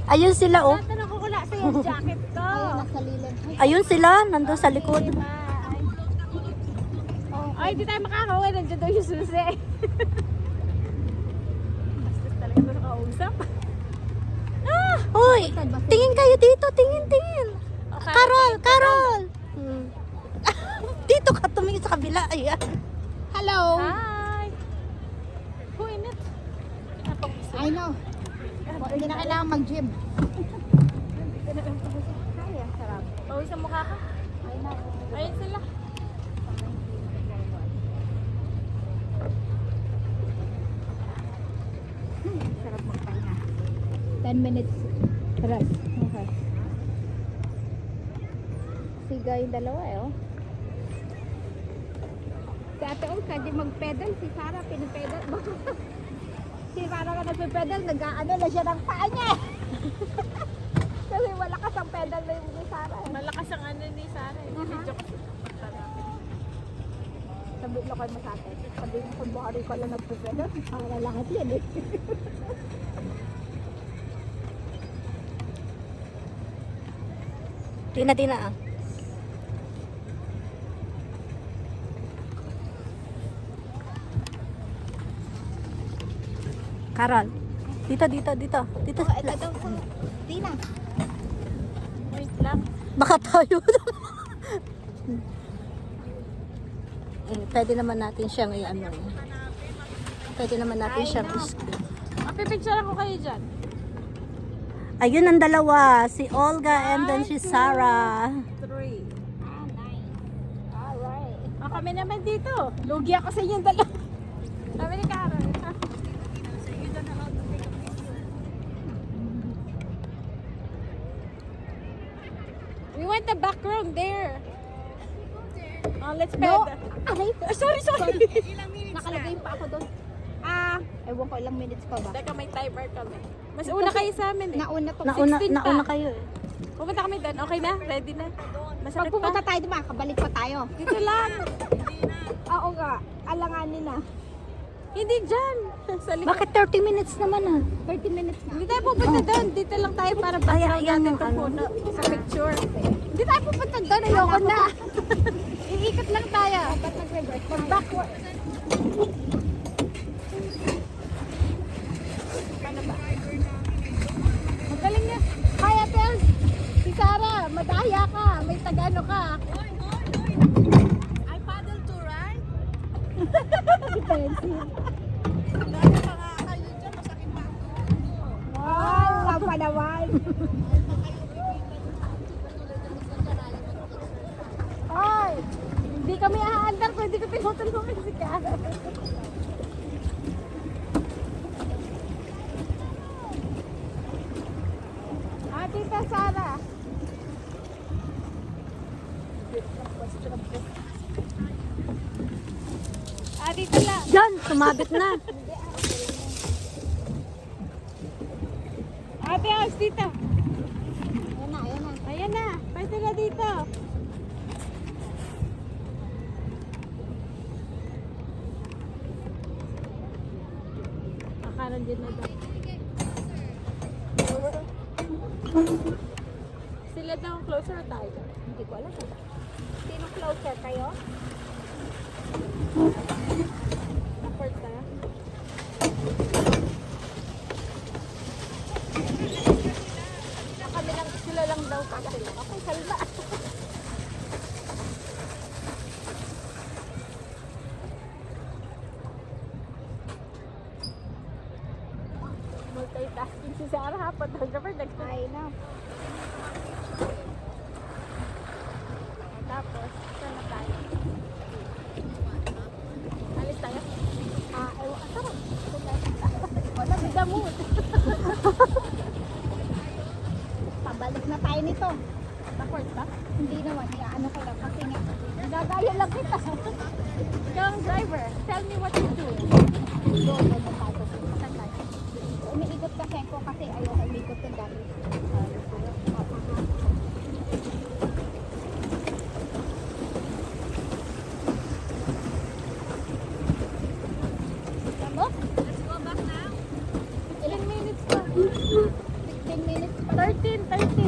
Ayun sila, oh. Tatanong ko kula sa yung jacket ko. Ayun, nasa lilim. Ayun sila, nandun sa likod. Ay, di tayo makakawin. Nandiyan daw yung susi. Basta talaga ito nakausap. Hoy, tingin kayo dito, tingin. Okay, Carol. Dito ka tumingin sa kabila. Ayan. Hello! Hi! Who in it? I know. Hindi na kailangan mag-gym. Ay, ang sarap. Pawis ang mukha ka. I know. Ayun sila. Sarap magpahinga. 10 minutes rest. Okay. Siga yung dalawa eh, oh. Si Ate Olga, di mag-pedal. Si Sarah, pinipedal. Si Sarah ka nagpipedal, nag-ano na siya ng paa niya. Kasi malakas ang pedal na yung ni Sarah. Malakas ang ano ni Sarah. Video ko. Sabi mo kayo mo sa atin. Sabi mo kung buhari ko lang nagpipedal. Para lahat yan eh. Tina ah. Carol. Dito. Ito daw po. Tina. Wait lang. Baka tayo. Pwede naman natin siyang i-ano. Pwede naman natin siyang i-screen. Mapipicture ako kayo dyan. Ayun ang dalawa. Si Olga and then si Sarah. 3. Ah, nice. Alright. Kami naman dito. Lugi ako sa inyong dalawa. Kami ni Carol. We went the back room there. Oh, let's No. bed. Aray. Sorry. Nakalagay pa ako doon. Ewan ko ilang minutes pa ba? Teka, may timer kami. Mas una kayo sa amin eh. Nauna to. Nauna kayo eh. Pupunta kami doon. Okay na? Ready na? Pag Masakit pumunta pa? tayo diba, kabalik pa tayo. Dito lang. Oo nga, alanganin na. Hindi dyan. Sa likod. Bakit 30 minutes naman ah? 30 minutes na. Hindi tayo pupunta doon. Dito lang tayo para background ayan natin yung itong ano. puno sa picture. Hindi tayo pupunta doon. Ayoko na. Iikot lang tayo. Ba't nag-reverse? Mag-backward. Magaling niya. Kaya, Pels. Si Sarah, madaya ka. May tagano ka. I paddle too, right? Defensive. Dami pa nga kayo dyan. Masakit pa. Wow, wow pa naman. Ay! Hindi kami aandar kung hindi ko tinutulungan si Cara. Tita Sara. Dito lang. Yan, sumabit na. Ate, Os, dito. Ayan na, ayan na. Ayan na. Pwede na dito. Akaran din na daw. Sila daw ang closer tayo. Hindi ko alam. Sino closer kayo? Apart tayo. Kami lang, sila lang daw kasi. Okay, salma. Multitasking si Sarah ha. Photographer, I know. tapos, saan na tayo? Alis tayo? Ewan, tara. Wala, bigla mood. Pabalik na tayo nito. Backward ba? Hindi naman, ano ko lang. Kasi nga, nagagaya lang kita. Ikaw ang driver. Tell me what to do. Doon na tayo. Saan tayo? Umiikot kasi ako kasi ayoko umikot ng dami. Let's go back now. Ilang minutes pa? 15 minutes 13, 13.